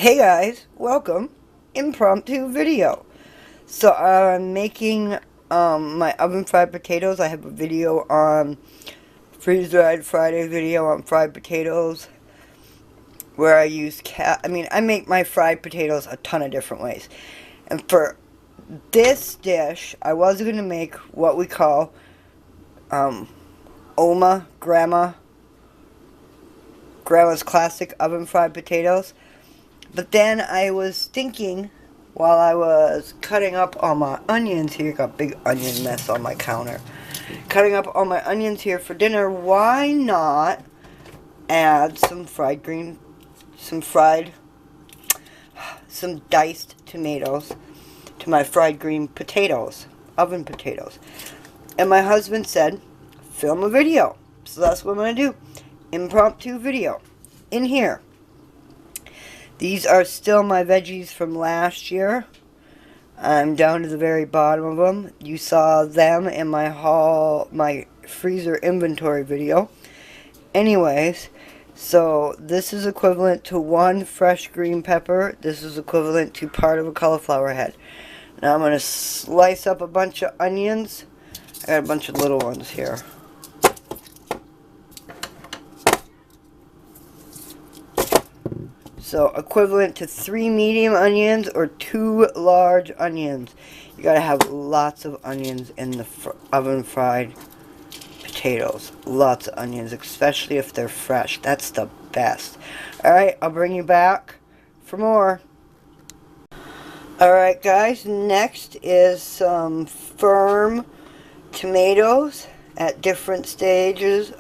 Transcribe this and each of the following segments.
Hey guys, welcome. Impromptu video. So I'm making my oven fried potatoes. I have a video on freeze-dried Friday video on fried potatoes where I use I make my fried potatoes a ton of different ways. And for this dish, I was going to make what we call grandma's classic oven fried potatoes. But then I was thinking, while I was cutting up all my onions here, got a big onion mess on my counter, cutting up all my onions here for dinner, why not add some diced tomatoes to my fried green potatoes, oven potatoes. And my husband said, film a video. So that's what I'm going to do. Impromptu video. In here. These are still my veggies from last year. I'm down to the very bottom of them. You saw them in my freezer inventory video. Anyways, so this is equivalent to one fresh green pepper. This is equivalent to part of a cauliflower head. Now I'm going to slice up a bunch of onions. I got a bunch of little ones here. So equivalent to 3 medium onions or 2 large onions. You gotta have lots of onions in the oven fried potatoes. Lots of onions, especially if they're fresh. That's the best. Alright, I'll bring you back for more. Alright guys, next is some firm tomatoes at different stages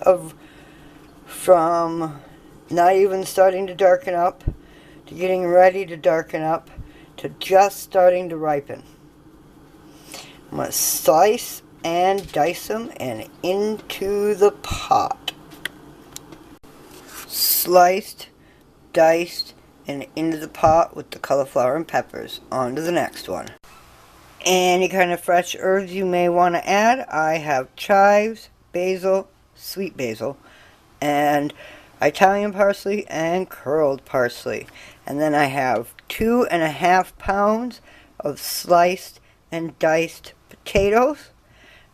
from not even starting to darken up to getting ready to darken up to just starting to ripen. I'm going to slice and dice them and into the pot. Sliced, diced, and into the pot with the cauliflower and peppers. On to the next one. Any kind of fresh herbs you may want to add. I have chives, basil, sweet basil, and Italian parsley and curled parsley. And then I have 2.5 pounds of sliced and diced potatoes.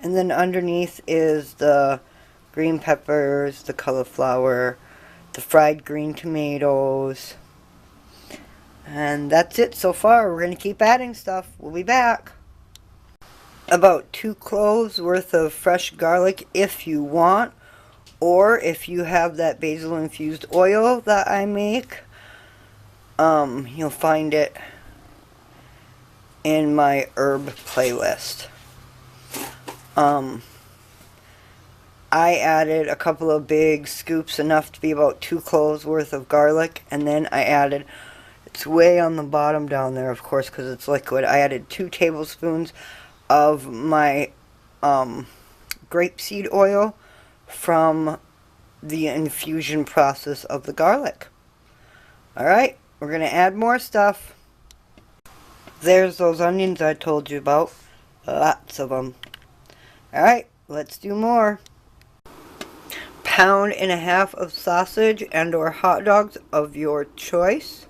And then underneath is the green peppers, the cauliflower, the fried green tomatoes. And that's it so far. We're going to keep adding stuff. We'll be back. About 2 cloves worth of fresh garlic if you want. Or if you have that basil infused oil that I make, you'll find it in my herb playlist. I added a couple of big scoops, enough to be about 2 cloves worth of garlic, and then I added, it's way on the bottom down there of course because it's liquid, I added 2 tablespoons of my grapeseed oil from the infusion process of the garlic. Alright, we're going to add more stuff. There's those onions I told you about. Lots of them. Alright, let's do more. 1.5 pounds of sausage and or hot dogs of your choice.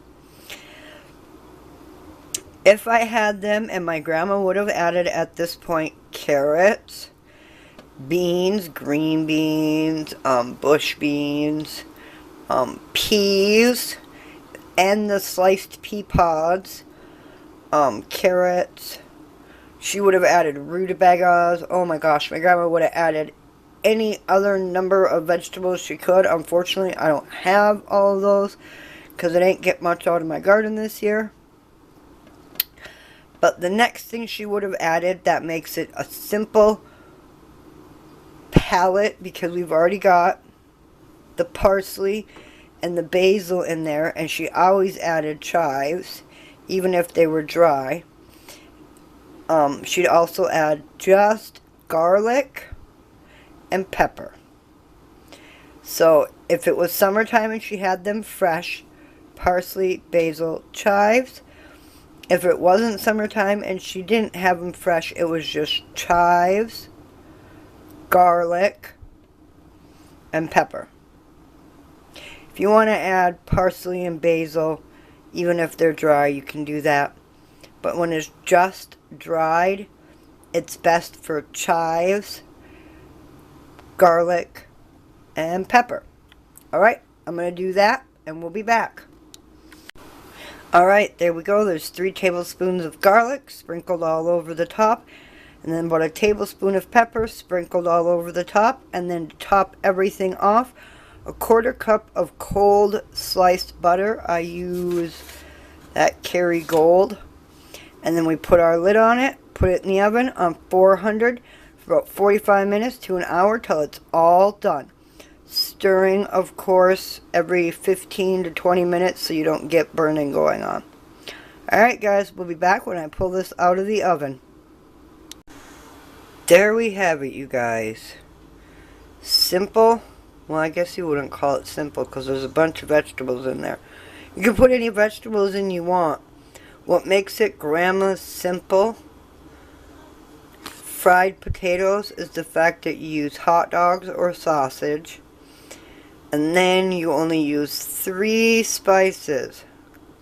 If I had them, and my grandma would have added at this point carrots, beans, green beans, bush beans, peas, and the sliced pea pods, carrots. She would have added rutabagas. Oh my gosh, my grandma would have added any other number of vegetables she could. Unfortunately, I don't have all of those because I didn't get much out of my garden this year. But the next thing she would have added that makes it a simple palette, because we've already got the parsley and the basil in there, and she always added chives even if they were dry. She'd also add just garlic and pepper. So if it was summertime and she had them fresh, parsley, basil, chives. If it wasn't summertime and she didn't have them fresh, it was just chives, garlic, and pepper. If you want to add parsley and basil, Even if they're dry, you can do that. But when it's just dried, it's best for chives, garlic, and pepper. Alright, I'm going to do that, and we'll be back. Alright, there we go. There's 3 tablespoons of garlic sprinkled all over the top. And then about a tablespoon of pepper sprinkled all over the top. And then to top everything off, a 1/4 cup of cold sliced butter. I use that Kerrygold. And then we put our lid on it, put it in the oven on 400 for about 45 minutes to an hour till it's all done. Stirring, of course, every 15 to 20 minutes so you don't get burning going on. Alright guys, we'll be back when I pull this out of the oven. There we have it, you guys. Simple. Well, I guess you wouldn't call it simple because there's a bunch of vegetables in there. You can put any vegetables in you want. What makes it Grandma's simple fried potatoes is the fact that you use hot dogs or sausage. And then you only use 3 spices.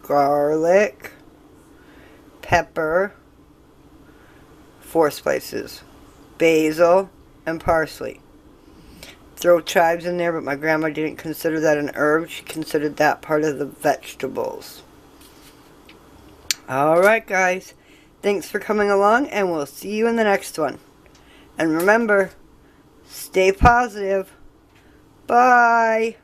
Garlic, pepper, 4 spices, basil, and parsley. Throw chives in there, but my grandma didn't consider that an herb. She considered that part of the vegetables. Alright guys, thanks for coming along, and we'll see you in the next one. And remember, stay positive. Bye.